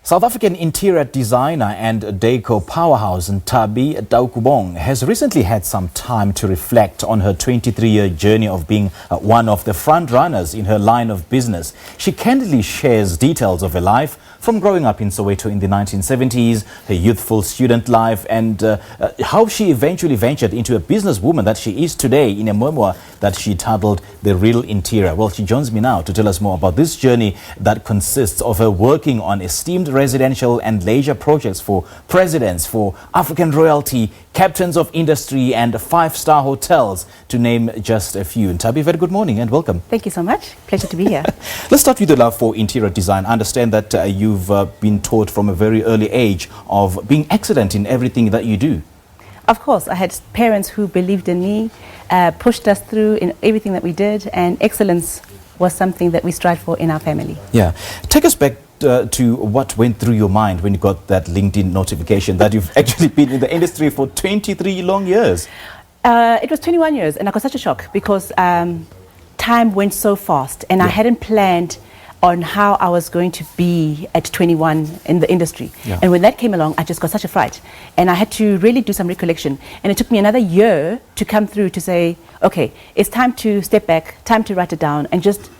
South African interior designer and decor powerhouse Nthabi Taukobong has recently had some time to reflect on her 23-year journey of being one of the front runners in her line of business. She candidly shares details of her life from growing up in Soweto in the 1970s, her youthful student life, and how she eventually ventured into a businesswoman that she is today in a memoir that she titled The Real Interior. Well, she joins me now to tell us more about this journey that consists of her working on esteemed residential and leisure projects for presidents, for African royalty, captains of industry and five-star hotels, to name just a few. Nthabi, very good morning and welcome. Thank you so much. Pleasure to be here. Let's start with the love for interior design. I understand that you've been taught from a very early age of being excellent in everything that you do. Of course, I had parents who believed in me, pushed us through in everything that we did, and excellence was something that we strived for in our family. Yeah. Take us back to what went through your mind when you got that LinkedIn notification that you've actually been in the industry for 23 long years. It was 21 years, and I got such a shock because time went so fast, and I hadn't planned on how I was going to be at 21 in the industry. And when that came along, I just got such a fright. And I had to really do some recollection. And it took me another year to come through to say, okay, it's time to step back, time to write it down, and just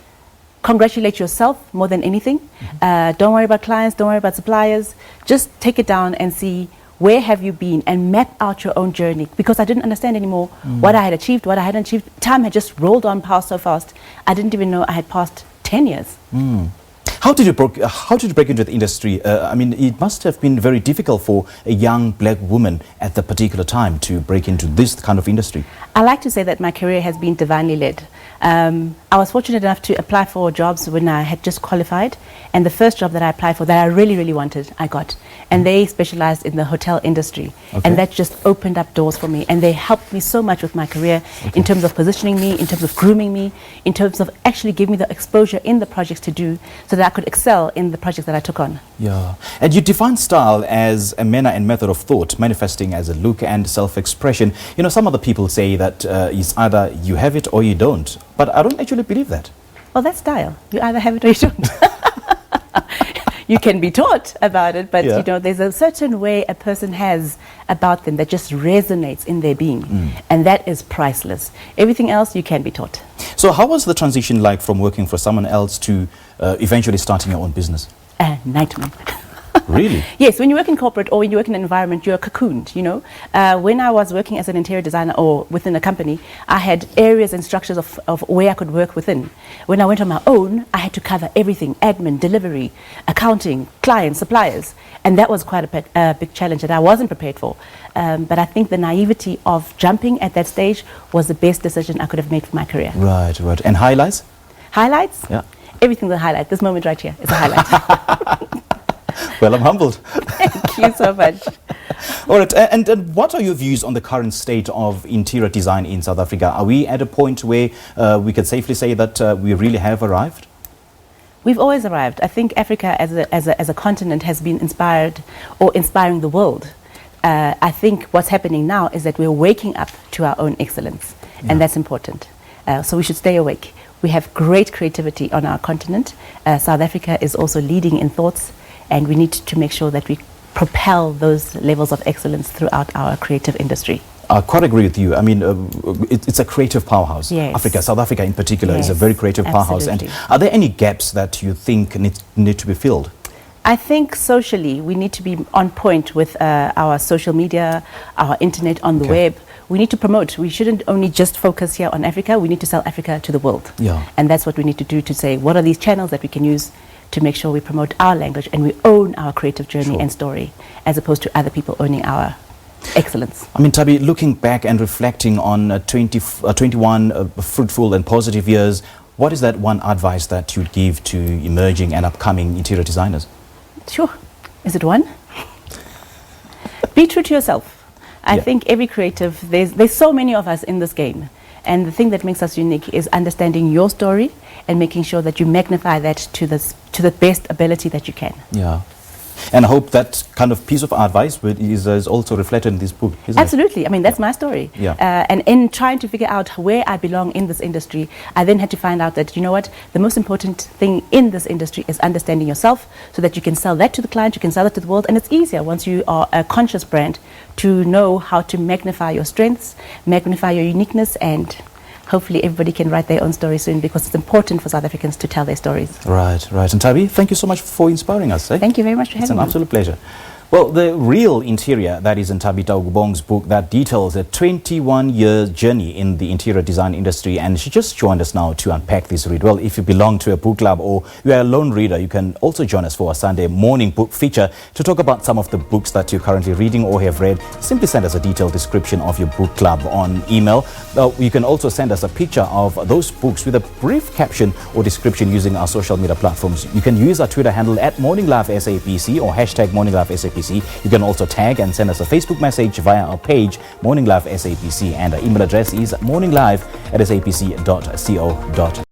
congratulate yourself more than anything. Don't worry about clients, don't worry about suppliers. Just take it down and see where have you been and map out your own journey, because I didn't understand anymore what I had achieved, what I hadn't achieved. Time had just rolled on past so fast. I didn't even know I had passed 10 years. How did you break into the industry? I mean, it must have been very difficult for a young black woman at the particular time to break into this kind of industry. I like to say that my career has been divinely led. I was fortunate enough to apply for jobs when I had just qualified, and the first job that I applied for that I really wanted, I got. And they specialized in the hotel industry. And that just opened up doors for me, and they helped me so much with my career in terms of positioning me, in terms of grooming me, in terms of actually giving me the exposure in the projects to do so that I could excel in the projects that I took on. Yeah. And you define style as a manner and method of thought, manifesting as a look and self-expression. You know, some other people say that it's either you have it or you don't, but I don't actually believe that. Well, that's style. You either have it or you don't. You can be taught about it, but you know, there's a certain way a person has about them that just resonates in their being, and that is priceless. Everything else you can be taught. So how was the transition like from working for someone else to eventually starting your own business? A nightmare. Really? Yes, when you work in corporate or when you work in an environment, you're cocooned, you know. When I was working as an interior designer or within a company, I had areas and structures of where I could work within. When I went on my own, I had to cover everything: admin, delivery, accounting, clients, suppliers. And that was quite a big challenge that I wasn't prepared for. But I think the naivety of jumping at that stage was the best decision I could have made for my career. Right. And highlights? Highlights? Yeah. Everything's a highlight. This moment right here is a highlight. Well, I'm humbled. Thank you so much. All right, and what are your views on the current state of interior design in South Africa? Are we at a point where we could safely say that we really have arrived? We've always arrived. I think Africa as a continent has been inspired or inspiring the world. I think what's happening now is that we're waking up to our own excellence, and that's important. So we should stay awake. We have great creativity on our continent. South Africa is also leading in thoughts, and we need to make sure that we propel those levels of excellence throughout our creative industry. I quite agree with you. I mean, it's a creative powerhouse. Yes. Africa, South Africa in particular, is a very creative powerhouse. And are there any gaps that you think need to be filled? I think socially we need to be on point with our social media, our internet, on the web. We need to promote. We shouldn't only just focus here on Africa. We need to sell Africa to the world. And that's what we need to do, to say what are these channels that we can use to make sure we promote our language and we own our creative journey and story, as opposed to other people owning our excellence. I mean, Nthabi, looking back and reflecting on 21 fruitful and positive years, what is that one advice that you'd give to emerging and upcoming interior designers? Sure. Is it one? Be true to yourself. I think every creative, there's so many of us in this game. And the thing that makes us unique is understanding your story and making sure that you magnify that to the best ability that you can. Yeah. And I hope that kind of piece of advice is also reflected in this book, isn't Absolutely. I mean, that's my story. Yeah. And in trying to figure out where I belong in this industry, I then had to find out that, you know what, the most important thing in this industry is understanding yourself so that you can sell that to the client, you can sell it to the world. And it's easier once you are a conscious brand to know how to magnify your strengths, magnify your uniqueness, and hopefully everybody can write their own story soon, because it's important for South Africans to tell their stories. Right, right. And Nthabi, thank you so much for inspiring us. Thank you very much for having me. It's an absolute pleasure. Well, the real interior, that is Nthabi Taukobong's book that details a 21-year journey in the interior design industry, and she just joined us now to unpack this read. Well, if you belong to a book club or you are a lone reader, you can also join us for a Sunday morning book feature to talk about some of the books that you're currently reading or have read. Simply send us a detailed description of your book club on email. You can also send us a picture of those books with a brief caption or description using our social media platforms. You can use our Twitter handle at @MorningLiveSABC or hashtag #MorningLiveSABC. You can also tag and send us a Facebook message via our page, Morning Live SABC, and our email address is morninglive@sabc.co.za.